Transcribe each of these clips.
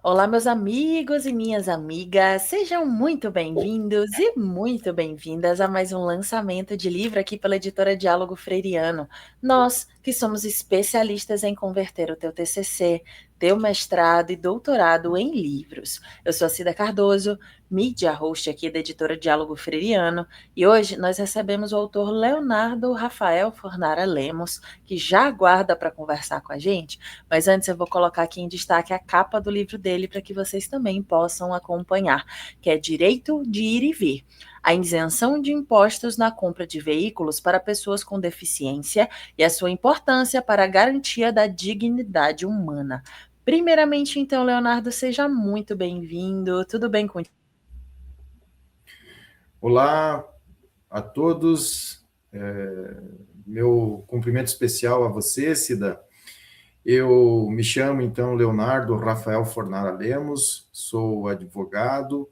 Olá, meus amigos e minhas amigas, sejam muito bem-vindos e muito bem-vindas a mais um lançamento de livro aqui pela editora Diálogo Freiriano. Nós, que somos especialistas em converter o teu TCC, teu mestrado e doutorado em livros. Eu sou a Cida Cardoso, mídia host aqui da editora Diálogo Freiriano, e hoje nós recebemos o autor Leonardo Rafael Fornara Lemos, que já aguarda para conversar com a gente. Mas antes eu vou colocar aqui em destaque a capa do livro dele para que vocês também possam acompanhar, que é Direito de Ir e Vir. A isenção de impostos na compra de veículos para pessoas com deficiência e a sua importância para a garantia da dignidade humana. Primeiramente, então, Leonardo, seja muito bem-vindo. Tudo bem contigo? Olá a todos, meu cumprimento especial a você, Cida. Eu me chamo, então, Leonardo Rafael Fornara Lemos, sou advogado,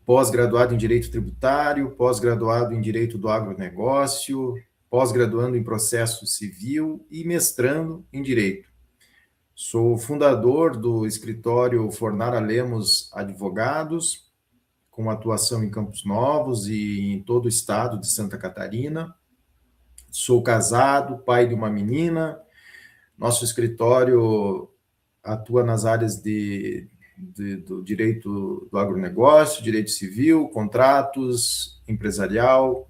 pós-graduado em Direito Tributário, pós-graduado em Direito do Agronegócio, pós-graduando em Processo Civil e mestrando em Direito. Sou fundador do escritório Fornara Lemos Advogados, com atuação em Campos Novos e em todo o estado de Santa Catarina. Sou casado, pai de uma menina. Nosso escritório atua nas áreas do direito do agronegócio, direito civil, contratos, empresarial,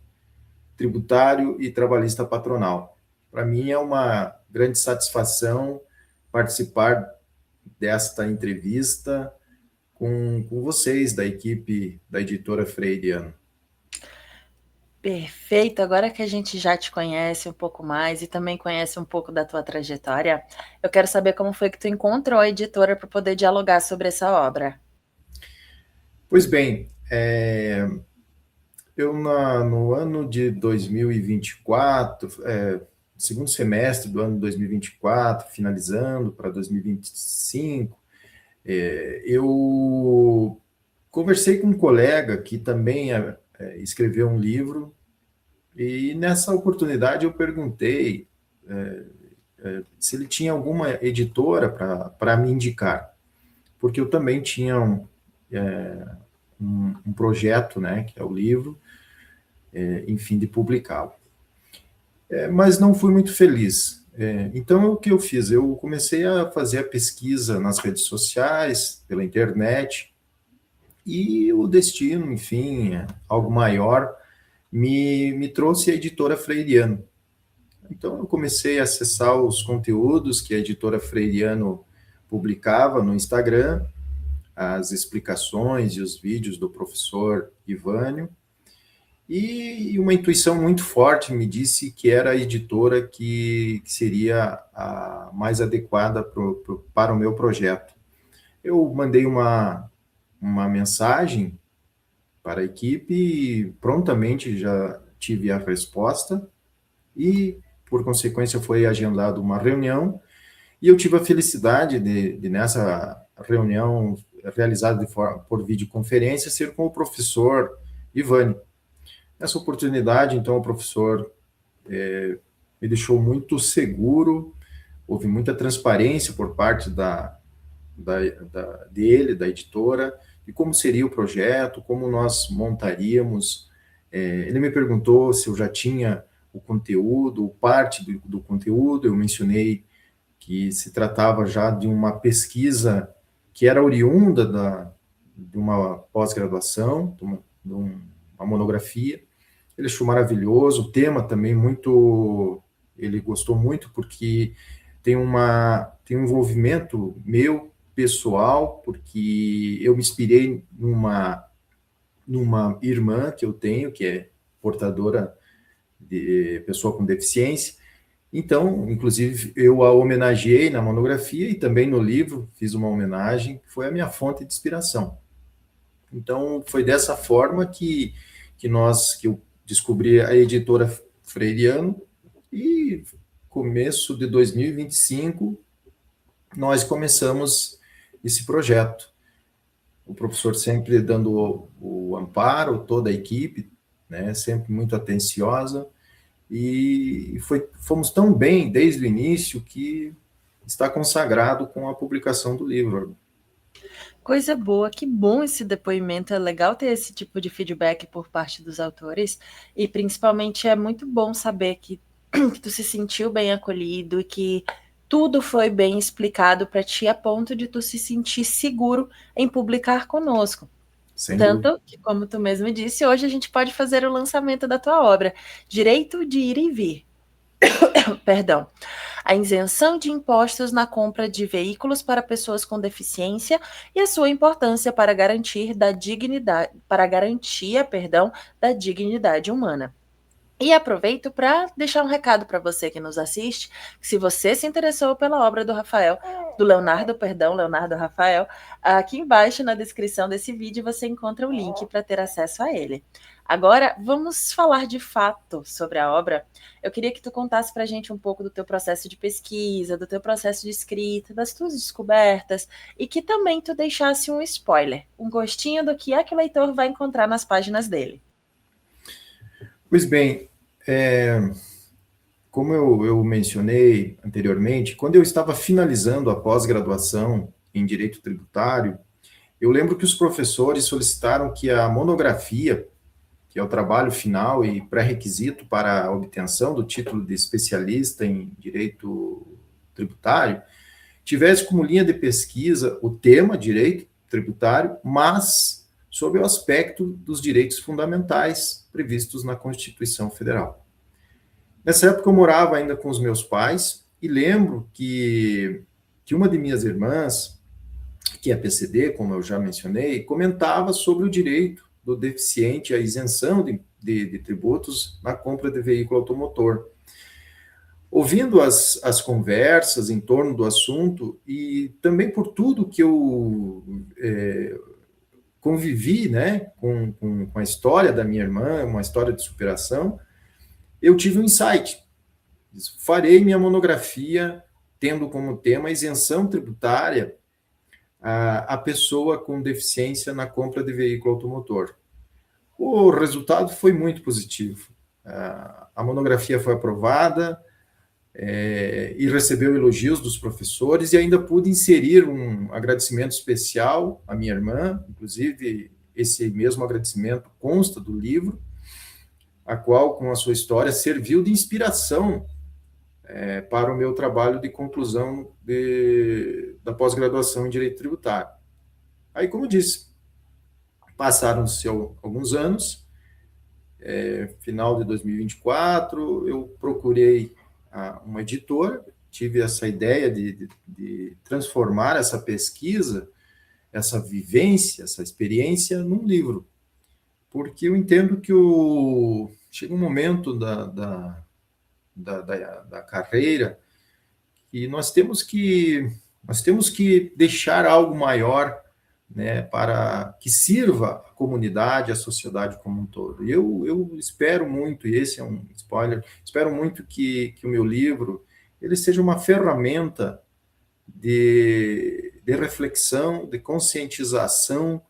tributário e trabalhista patronal. Para mim é uma grande satisfação participar desta entrevista com vocês, da equipe da editora Freiriano. Perfeito. Agora que a gente já te conhece um pouco mais e também conhece um pouco da tua trajetória, eu quero saber como foi que tu encontrou a editora para poder dialogar sobre essa obra. Pois bem, eu no ano de 2024, segundo semestre do ano de 2024, finalizando para 2025, eu conversei com um colega que também escreveu um livro, e nessa oportunidade eu perguntei se ele tinha alguma editora para me indicar, porque eu também tinha um projeto, né, que é o livro, em fim de publicá-lo. Mas não fui muito feliz. Então, o que eu fiz? Eu comecei a fazer a pesquisa nas redes sociais, pela internet, e o destino, enfim, algo maior, me trouxe a editora Freiriano. Então, eu comecei a acessar os conteúdos que a editora Freiriano publicava no Instagram, as explicações e os vídeos do professor Ivânio, e uma intuição muito forte me disse que era a editora que seria a mais adequada para o meu projeto. Eu mandei uma mensagem para a equipe e prontamente já tive a resposta e, por consequência, foi agendada uma reunião e eu tive a felicidade de nessa reunião realizada por videoconferência, ser com o professor Ivânio. Nessa oportunidade, então, o professor me deixou muito seguro, houve muita transparência por parte dele, da editora, de como seria o projeto, como nós montaríamos. Ele me perguntou se eu já tinha o conteúdo, parte do conteúdo, eu mencionei que se tratava já de uma pesquisa que era oriunda de uma pós-graduação, de uma monografia. Ele achou maravilhoso, o tema também muito, ele gostou muito porque tem um envolvimento meu pessoal, porque eu me inspirei numa irmã que eu tenho, que é portadora de pessoa com deficiência. Então, inclusive, eu a homenageei na monografia e também no livro, fiz uma homenagem, que foi a minha fonte de inspiração. Então, foi dessa forma que eu descobri a editora Freiriano e começo de 2025 nós começamos esse projeto. O professor sempre dando o amparo, toda a equipe, né, sempre muito atenciosa, e fomos tão bem desde o início que está consagrado com a publicação do livro. Coisa boa, que bom esse depoimento. É legal ter esse tipo de feedback por parte dos autores, e principalmente é muito bom saber que tu se sentiu bem acolhido e que tudo foi bem explicado para ti a ponto de tu se sentir seguro em publicar conosco. Sem dúvida. Tanto que, como tu mesmo disse, hoje a gente pode fazer o lançamento da tua obra, Direito de Ir e Vir. Perdão. A isenção de impostos na compra de veículos para pessoas com deficiência e a sua importância para da dignidade humana. E aproveito para deixar um recado para você que nos assiste. Se você se interessou pela obra Leonardo Rafael, aqui embaixo na descrição desse vídeo você encontra o link para ter acesso a ele. Agora, vamos falar de fato sobre a obra. Eu queria que tu contasse para a gente um pouco do teu processo de pesquisa, do teu processo de escrita, das tuas descobertas, e que também tu deixasse um spoiler, um gostinho do que é que o leitor vai encontrar nas páginas dele. Pois bem, como eu mencionei anteriormente, quando eu estava finalizando a pós-graduação em Direito Tributário, eu lembro que os professores solicitaram que a monografia, que é o trabalho final e pré-requisito para a obtenção do título de especialista em Direito Tributário, tivesse como linha de pesquisa o tema direito tributário, mas sob o aspecto dos direitos fundamentais previstos na Constituição Federal. Nessa época eu morava ainda com os meus pais e lembro que uma de minhas irmãs, que é PCD, como eu já mencionei, comentava sobre o direito do deficiente à isenção de tributos na compra de veículo automotor. Ouvindo as conversas em torno do assunto e também por tudo que eu convivi, né, com a história da minha irmã, uma história de superação, eu tive um insight. Farei minha monografia tendo como tema a isenção tributária a pessoa com deficiência na compra de veículo automotor. O resultado foi muito positivo. A monografia foi aprovada e recebeu elogios dos professores e ainda pude inserir um agradecimento especial à minha irmã, inclusive esse mesmo agradecimento consta do livro, a qual, com a sua história, serviu de inspiração para o meu trabalho de conclusão da pós-graduação em Direito Tributário. Aí, como disse, passaram-se alguns anos, final de 2024, eu procurei uma editora, tive essa ideia de transformar essa pesquisa, essa vivência, essa experiência num livro, porque eu entendo que chega um momento da carreira e nós temos que deixar algo maior, né, para que sirva a comunidade, a sociedade como um todo. E eu espero muito, e esse é um spoiler, espero muito que o meu livro ele seja uma ferramenta de reflexão, de conscientização,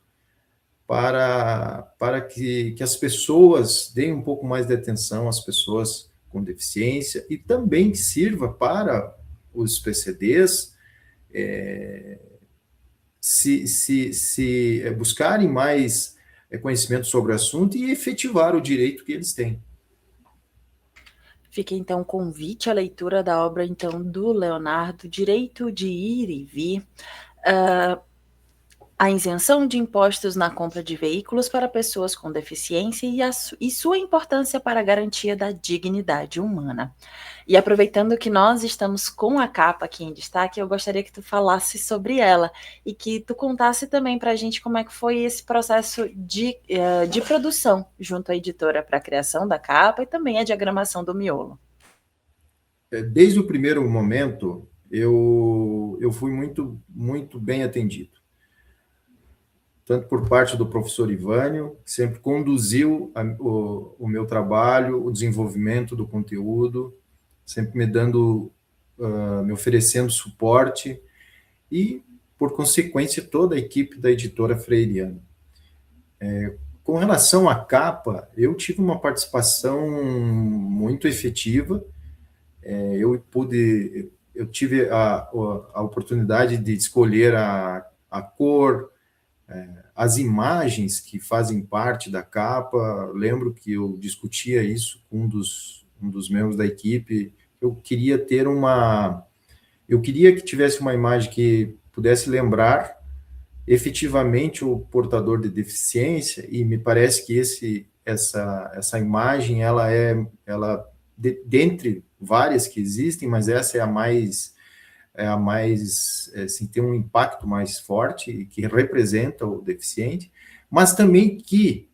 para que as pessoas deem um pouco mais de atenção às pessoas com deficiência e também sirva para os PCDs se buscarem mais conhecimento sobre o assunto e efetivar o direito que eles têm. Fica então o convite à leitura da obra então do Leonardo, Direito de Ir e Vir, a isenção de impostos na compra de veículos para pessoas com deficiência e sua importância para a garantia da dignidade humana. E aproveitando que nós estamos com a capa aqui em destaque, eu gostaria que tu falasse sobre ela e que tu contasse também para a gente como é que foi esse processo de produção junto à editora para a criação da capa e também a diagramação do miolo. Desde o primeiro momento, eu fui muito, muito bem atendido. Tanto por parte do professor Ivânio, que sempre conduziu o meu trabalho, o desenvolvimento do conteúdo, sempre me oferecendo suporte, e, por consequência, toda a equipe da editora Freiriana. Com relação à capa, eu tive uma participação muito efetiva, eu tive a oportunidade de escolher a cor, as imagens que fazem parte da capa. Lembro que eu discutia isso com um dos membros da equipe. Eu queria que tivesse uma imagem que pudesse lembrar efetivamente o portador de deficiência, e me parece que essa imagem, dentre várias que existem, mas essa assim, tem um impacto mais forte e que representa o deficiente, mas também que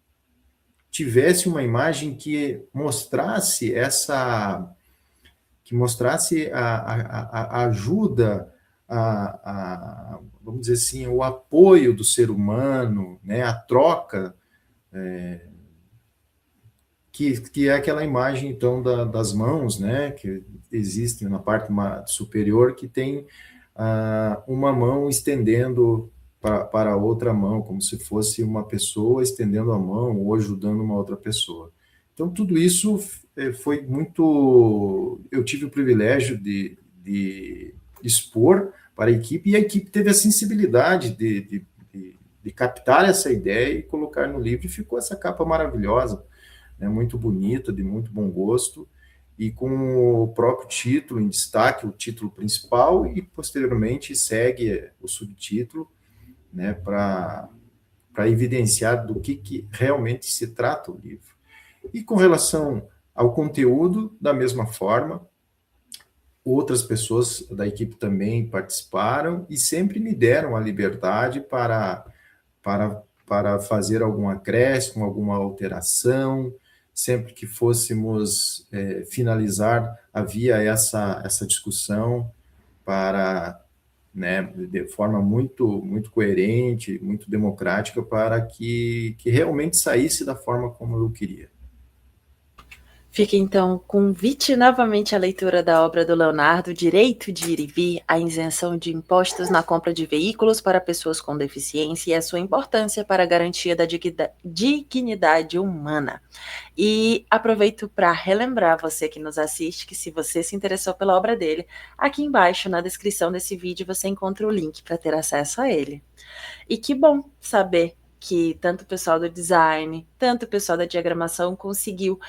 tivesse uma imagem que mostrasse a ajuda, vamos dizer assim, o apoio do ser humano, né, a troca, que é aquela imagem, então, das mãos, né, que existem na parte superior, que tem uma mão estendendo para outra mão, como se fosse uma pessoa estendendo a mão ou ajudando uma outra pessoa. Então, tudo isso foi muito... Eu tive o privilégio de expor para a equipe, e a equipe teve a sensibilidade de captar essa ideia e colocar no livro, e ficou essa capa maravilhosa, né, muito bonita, de muito bom gosto, e com o próprio título em destaque, o título principal, e posteriormente segue o subtítulo, né, para evidenciar do que realmente se trata o livro. E com relação ao conteúdo, da mesma forma, outras pessoas da equipe também participaram e sempre me deram a liberdade para fazer algum acréscimo, alguma alteração. Sempre que fôssemos finalizar, havia essa discussão para, né, de forma muito coerente, muito democrática, para que realmente saísse da forma como eu queria. Fica então convite novamente à leitura da obra do Leonardo, Direito de Ir e Vir, a isenção de impostos na compra de veículos para pessoas com deficiência e a sua importância para a garantia da dignidade humana. E aproveito para relembrar você que nos assiste que, se você se interessou pela obra dele, aqui embaixo na descrição desse vídeo você encontra o link para ter acesso a ele. E que bom saber que tanto o pessoal do design, tanto o pessoal da diagramação conseguiu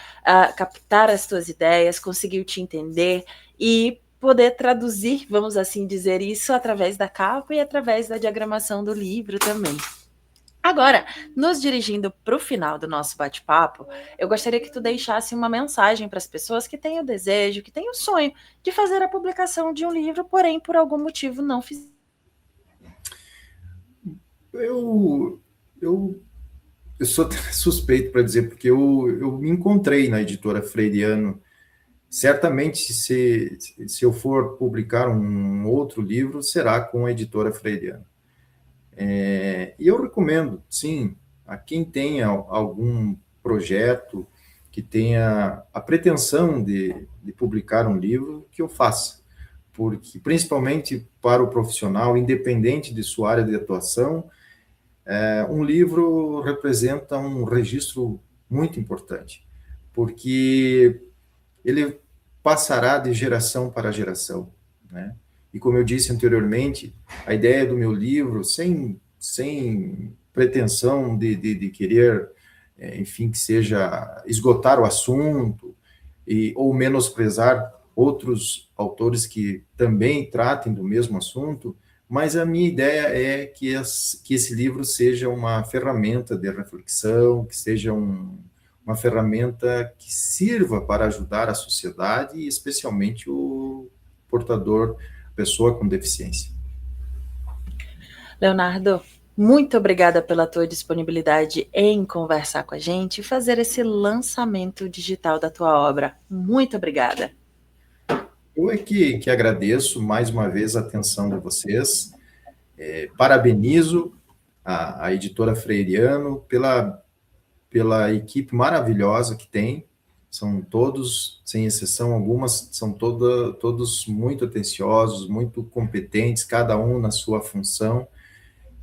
captar as tuas ideias, conseguiu te entender e poder traduzir, vamos assim dizer, isso através da capa e através da diagramação do livro também. Agora, nos dirigindo para o final do nosso bate-papo, eu gostaria que tu deixasse uma mensagem para as pessoas que têm o desejo, que têm o sonho de fazer a publicação de um livro, porém, por algum motivo, não fizeram. Eu sou suspeito para dizer, porque eu me encontrei na editora Freiriano. Certamente, se eu for publicar um outro livro, será com a editora Freiriano. E eu recomendo, sim, a quem tenha algum projeto, que tenha a pretensão de publicar um livro, que eu faça. Porque, principalmente para o profissional, independente de sua área de atuação, um livro representa um registro muito importante, porque ele passará de geração para geração, né? E como eu disse anteriormente, a ideia do meu livro, sem pretensão de querer, enfim, que seja esgotar o assunto ou menosprezar outros autores que também tratem do mesmo assunto, mas a minha ideia é que esse livro seja uma ferramenta de reflexão, que seja uma ferramenta que sirva para ajudar a sociedade, e especialmente o portador, pessoa com deficiência. Leonardo, muito obrigada pela tua disponibilidade em conversar com a gente e fazer esse lançamento digital da tua obra. Muito obrigada. Eu é que agradeço mais uma vez a atenção de vocês. Parabenizo a editora Freiriano pela equipe maravilhosa que tem. São todos, sem exceção alguma, são todos muito atenciosos, muito competentes, cada um na sua função.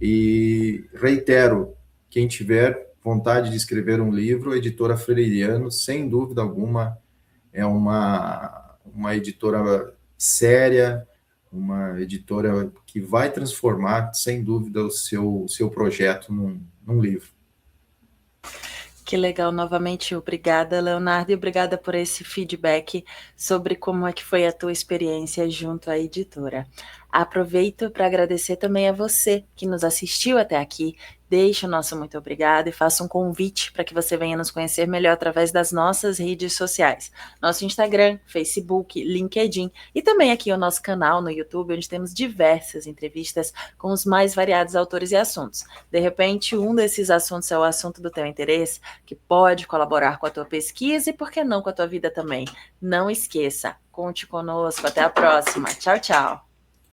E reitero, quem tiver vontade de escrever um livro, a editora Freiriano, sem dúvida alguma, é uma editora séria, uma editora que vai transformar, sem dúvida, o seu projeto num livro. Que legal, novamente, obrigada, Leonardo, e obrigada por esse feedback sobre como é que foi a tua experiência junto à editora. Aproveito para agradecer também a você que nos assistiu até aqui. Deixe o nosso muito obrigado e faça um convite para que você venha nos conhecer melhor através das nossas redes sociais. Nosso Instagram, Facebook, LinkedIn e também aqui o nosso canal no YouTube, onde temos diversas entrevistas com os mais variados autores e assuntos. De repente, um desses assuntos é o assunto do teu interesse, que pode colaborar com a tua pesquisa e, por que não, com a tua vida também. Não esqueça, conte conosco. Até a próxima. Tchau, tchau.